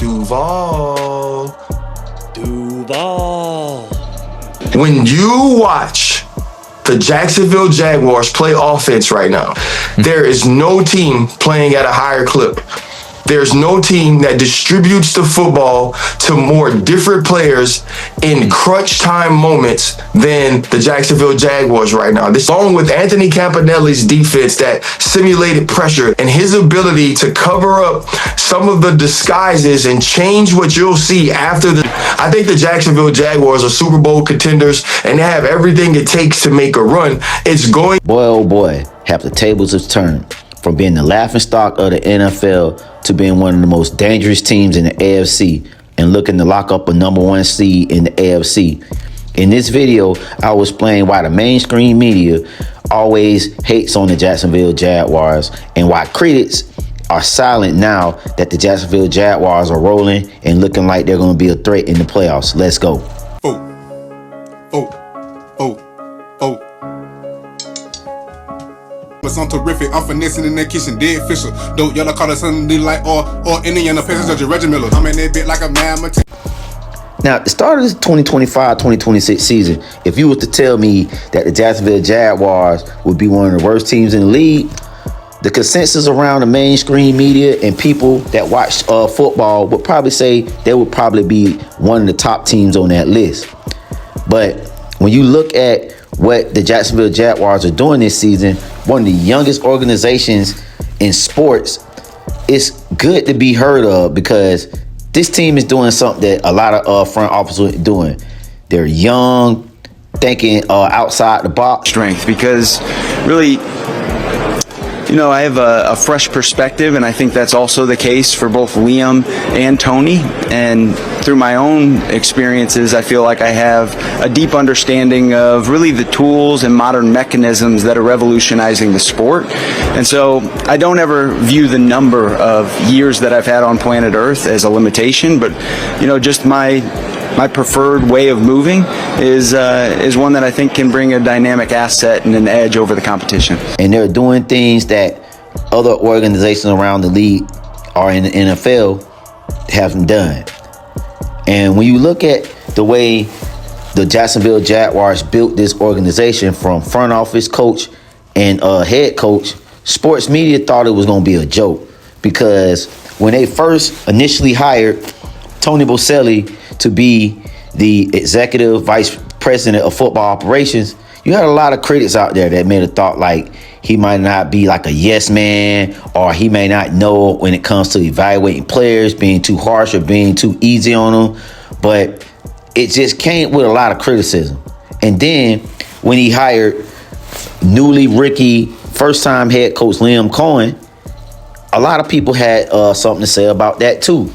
Duval. Duval. When you watch the Jacksonville Jaguars play offense right now, there is no team playing at a higher clip. There's no team that distributes the football to more different players in crunch time moments than the Jacksonville Jaguars right now. This, along with Anthony Campanelli's defense that simulated pressure and his ability to cover up some of the disguises and change what you'll see after the... I think the Jacksonville Jaguars are Super Bowl contenders and they have everything it takes to make a run. It's going... Boy, oh boy, have the tables have turned from being the laughingstock of the NFL to being one of the most dangerous teams in the AFC and looking to lock up a #1 seed in the AFC. In this video, I will explain why the mainstream media always hates on the Jacksonville Jaguars and why critics are silent now that the Jacksonville Jaguars are rolling and looking like they're going to be a threat in the playoffs. Let's go. I'm terrific. I'm finessing in that kitchen, dead Fisher. Dope yellow collar, something like or Indiana Pacers of Reggie Miller. I'm in that bit like a man. Now, at the start of this 2025-2026 season, if you were to tell me that the Jacksonville Jaguars would be one of the worst teams in the league, the consensus around the mainstream media and people that watch football would probably say they would probably be one of the top teams on that list. But when you look at what the Jacksonville Jaguars are doing this season, one of the youngest organizations in sports, it's good to be heard of because this team is doing something that a lot of front officers are doing. They're young, thinking outside the box. Strength, because really, you know, I have a fresh perspective, and I think that's also the case for both Liam and Tony. And through my own experiences, I feel like I have a deep understanding of really the tools and modern mechanisms that are revolutionizing the sport. And so I don't ever view the number of years that I've had on planet Earth as a limitation, but, you know, just my preferred way of moving is one that I think can bring a dynamic asset and an edge over the competition. And they're doing things that other organizations around the league or in the NFL haven't done. And when you look at the way the Jacksonville Jaguars built this organization from front office coach and head coach, sports media thought it was going to be a joke because when they first initially hired Tony Boselli to be the executive vice president of football operations, you had a lot of critics out there that made have thought like he might not be like a yes man, or he may not know when it comes to evaluating players, being too harsh or being too easy on them. But it just came with a lot of criticism. And then when he hired newly rookie first-time head coach Liam Cohen, a lot of people had something to say about that too.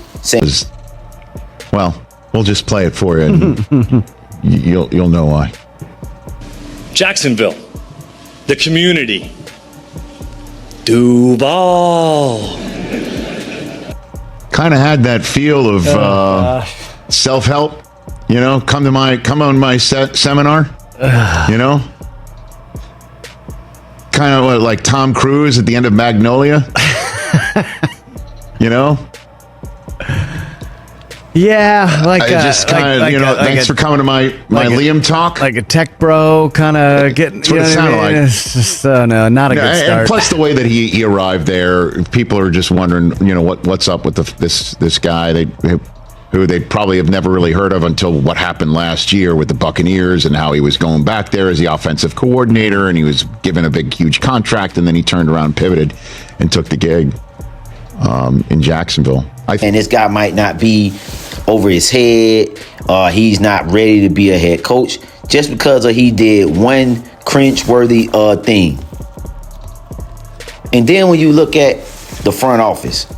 Well, we'll just play it for you, and you'll know why. Jacksonville, the community. Duval. Kind of had that feel of self-help, you know. Come on my seminar, you know. Kind of like Tom Cruise at the end of Magnolia, you know. Yeah, like just kind of, you know, thanks for coming to my Liam talk. Like a tech bro, kind of getting. That's what it sounded like. It's just no, not a good start. And plus, the way that he arrived there, people are just wondering, you know, what's up with this guy who they probably have never really heard of until what happened last year with the Buccaneers and how he was going back there as the offensive coordinator, and he was given a big, huge contract, and then he turned around, pivoted, and took the gig in Jacksonville. And this guy might not be over his head. He's not ready to be a head coach just because he did one cringe-worthy thing. And then when you look at the front office,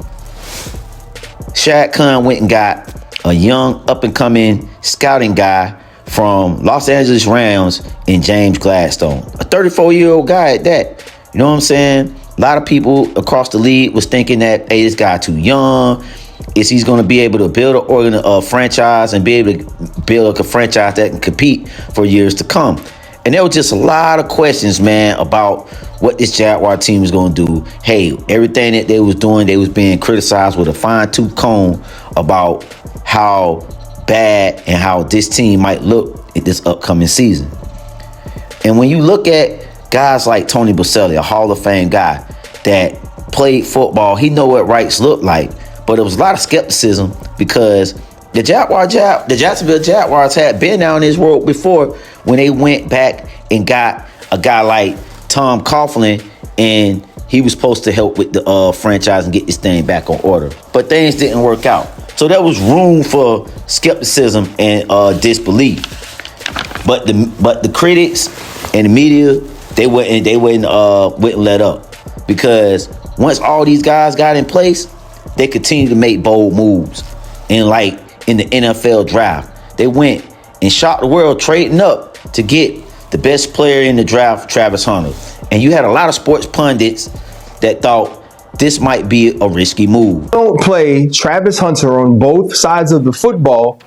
Shad Khan went and got a young, up-and-coming scouting guy from Los Angeles Rams in James Gladstone, a 34-year-old guy at that. You know what I'm saying? A lot of people across the league was thinking that, hey, this guy too young. Is he's going to be able to build a franchise and be able to build a franchise that can compete for years to come? And there were just a lot of questions, man, about what this Jaguar team was going to do. Hey, everything that they was doing, they was being criticized with a fine-tooth comb about how bad and how this team might look at this upcoming season. And when you look at guys like Tony Boselli, a Hall of Fame guy that played football, he know what rights look like. But there was a lot of skepticism because the Jacksonville Jaguars had been down this road before when they went back and got a guy like Tom Coughlin, and he was supposed to help with the franchise and get this thing back on order. But things didn't work out. So there was room for skepticism and disbelief. But the critics and the media, they wouldn't let up, because once all these guys got in place, they continued to make bold moves. And like in the NFL draft, they went and shocked the world trading up to get the best player in the draft, Travis Hunter. And you had a lot of sports pundits that thought this might be a risky move. Don't play Travis Hunter on both sides of the football.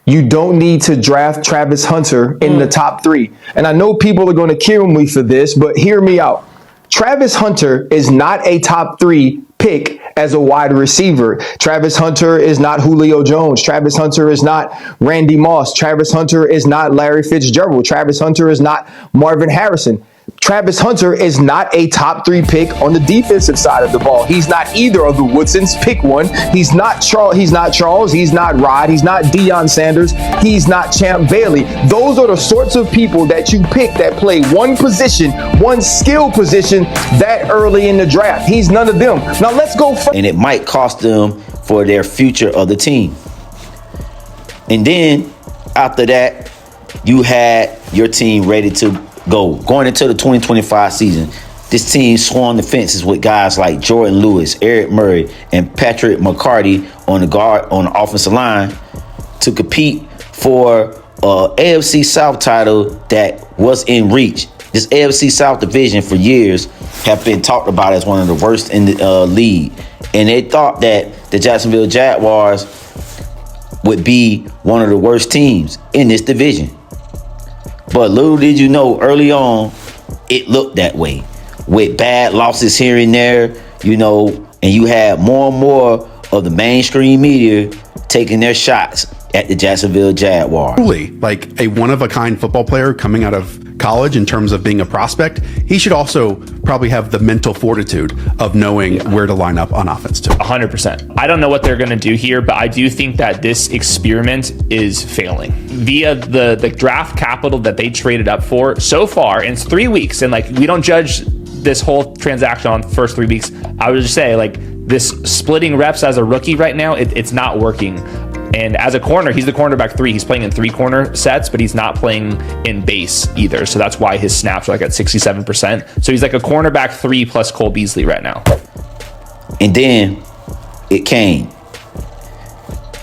You don't need to draft Travis Hunter in the top 3. And I know people are going to kill me for this, but hear me out. Travis Hunter is not a top 3 pick as a wide receiver. Travis Hunter is not Julio Jones. Travis Hunter is not Randy Moss. Travis Hunter is not Larry Fitzgerald. Travis Hunter is not Marvin Harrison. Travis Hunter is not a top 3 pick on the defensive side of the ball. He's not either of the Woodsons. Pick one. He's not Charles. He's not Rod. He's not Deion Sanders. He's not Champ Bailey. Those are the sorts of people that you pick that play one position, one skill position that early in the draft. He's none of them. Now let's go. And it might cost them for their future of the team. And then after that, you had your team ready to go. Going into the 2025 season, this team swung the fences with guys like Jordan Lewis, Eric Murray, and Patrick McCarty on the offensive line to compete for a AFC South title that was in reach. This AFC South division for years have been talked about as one of the worst in the league. And they thought that the Jacksonville Jaguars would be one of the worst teams in this division. But little did you know, early on, it looked that way. With bad losses here and there, and you had more and more of the mainstream media taking their shots at the Jacksonville Jaguars. Truly, like a one-of-a-kind football player coming out of college in terms of being a prospect, he should also probably have the mental fortitude of knowing where to line up on offense too. 100%. I don't know what they're going to do here, but I do think that this experiment is failing. Via the draft capital that they traded up for so far, and it's 3 weeks, and we don't judge this whole transaction on the first 3 weeks. I would just say this splitting reps as a rookie right now, it's not working. And as a corner, he's the cornerback 3. He's playing in 3 corner sets, but he's not playing in base either. So that's why his snaps are at 67%. So he's like a cornerback 3 plus Cole Beasley right now. And then it came.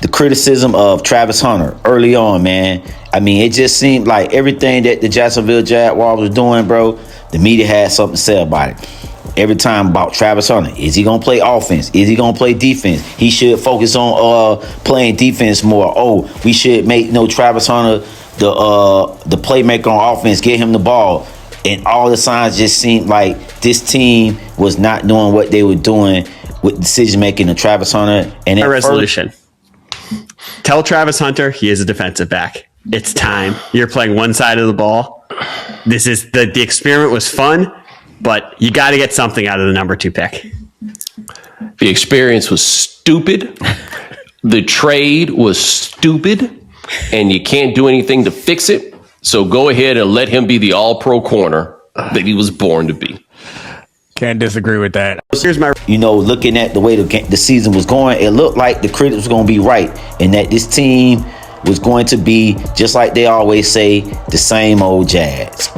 The criticism of Travis Hunter early on, man. I mean, it just seemed like everything that the Jacksonville Jaguars was doing, bro, the media had something to say about it. Every time about Travis Hunter. Is he going to play offense? Is he going to play defense? He should focus on playing defense more. Oh, we should make Travis Hunter the playmaker on offense, get him the ball. And all the signs just seemed like this team was not doing what they were doing with decision-making of Travis Hunter. And a resolution. Tell Travis Hunter he is a defensive back. It's time. You're playing one side of the ball. This is the experiment was fun. But you got to get something out of the number 2 pick. The experience was stupid. The trade was stupid. And you can't do anything to fix it. So go ahead and let him be the all-pro corner that he was born to be. Can't disagree with that. Here's my... looking at the way the season was going, it looked like the critics was going to be right. And that this team was going to be, just like they always say, the same old Jags.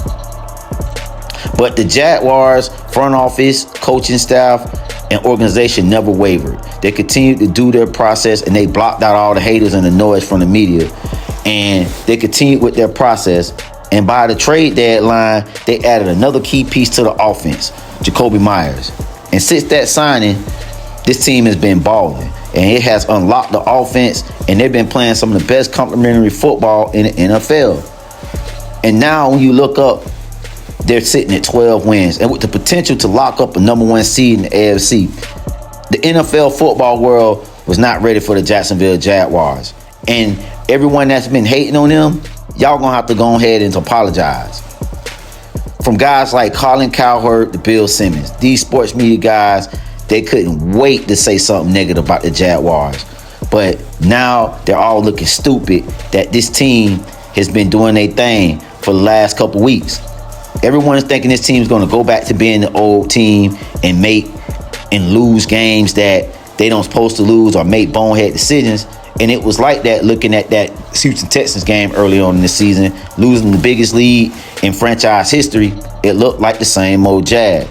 But the Jaguars front office, coaching staff, and organization never wavered. They continued to do their process, and they blocked out all the haters and the noise from the media. And they continued with their process. And by the trade deadline, they added another key piece to the offense, Jacoby Myers. And since that signing, this team has been balling. And it has unlocked the offense, and they've been playing some of the best complementary football in the NFL. And now when you look up they're sitting at 12 wins. And with the potential to lock up a number 1 seed in the AFC, the NFL football world was not ready for the Jacksonville Jaguars. And everyone that's been hating on them, y'all gonna have to go ahead and apologize. From guys like Colin Cowherd to Bill Simmons, these sports media guys, they couldn't wait to say something negative about the Jaguars. But now they're all looking stupid that this team has been doing their thing for the last couple weeks. Everyone is thinking this team is going to go back to being the old team and lose games that they don't supposed to lose or make bonehead decisions. And it was like that looking at that Houston Texans game early on in the season, losing the biggest lead in franchise history. It looked like the same old Jag.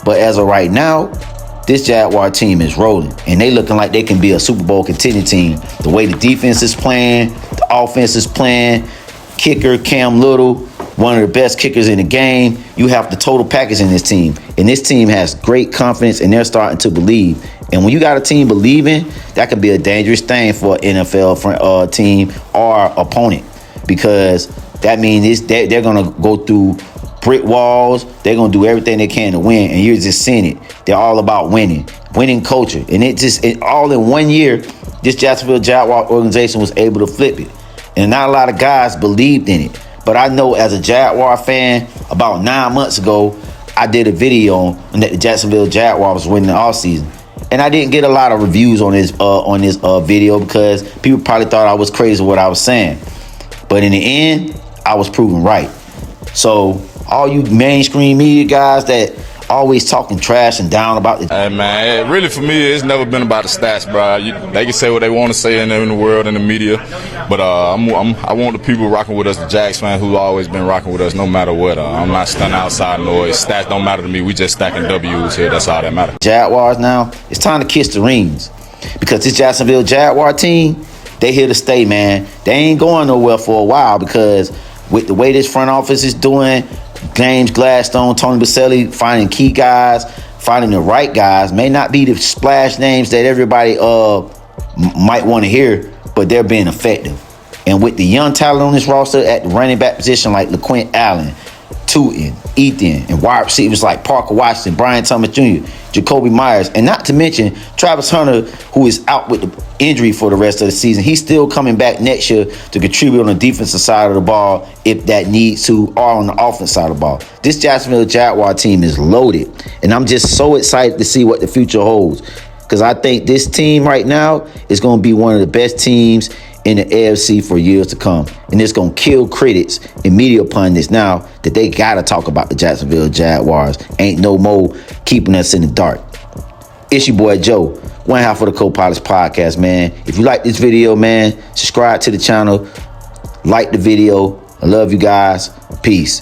But as of right now, this Jaguar team is rolling, and they looking like they can be a Super Bowl contending team. The way the defense is playing, the offense is playing, kicker Cam Little, one of the best kickers in the game. You have the total package in this team, and this team has great confidence, and they're starting to believe. And when you got a team believing, that can be a dangerous thing for an NFL team or opponent, because that means they're going to go through brick walls. They're going to do everything they can to win, and you're just seeing it. They're all about winning culture. And it all in 1 year, this Jacksonville Jaguar organization was able to flip it. And not a lot of guys believed in it. But I know as a Jaguar fan, about 9 months ago, I did a video on that the Jacksonville Jaguars was winning the offseason. And I didn't get a lot of reviews on this video because people probably thought I was crazy what I was saying. But in the end, I was proven right. So all you mainstream media guys that always talking trash and down about it. Hey man, really for me, it's never been about the stats, bro. They can say what they want to say in the world, in the media, but I want the people rocking with us, the Jags fans who always been rocking with us, no matter what. I'm not stunning outside noise. Stats don't matter to me. We just stacking W's here. That's all that matters. Jaguars now, it's time to kiss the rings, because this Jacksonville Jaguar team, they here to stay, man. They ain't going nowhere for a while, because with the way this front office is doing, James Gladstone, Tony Baselli, finding key guys, finding the right guys, may not be the splash names that everybody might want to hear, but they're being effective. And with the young talent on this roster at the running back position like LaQuint Allen, Tootin, Ethan, and wide receivers like Parker Washington, Brian Thomas Jr., Jacoby Myers, and not to mention Travis Hunter, who is out with the injury for the rest of the season. He's still coming back next year to contribute on the defensive side of the ball if that needs to, or on the offensive side of the ball. This Jacksonville Jaguar team is loaded, and I'm just so excited to see what the future holds, because I think this team right now is going to be one of the best teams in the AFC for years to come. And it's going to kill critics and media pundits now that they got to talk about the Jacksonville Jaguars. Ain't no more keeping us in the dark. It's your boy Joe, one half of the Co-Pilots Podcast, man. If you like this video, man, subscribe to the channel, like the video. I love you guys. Peace.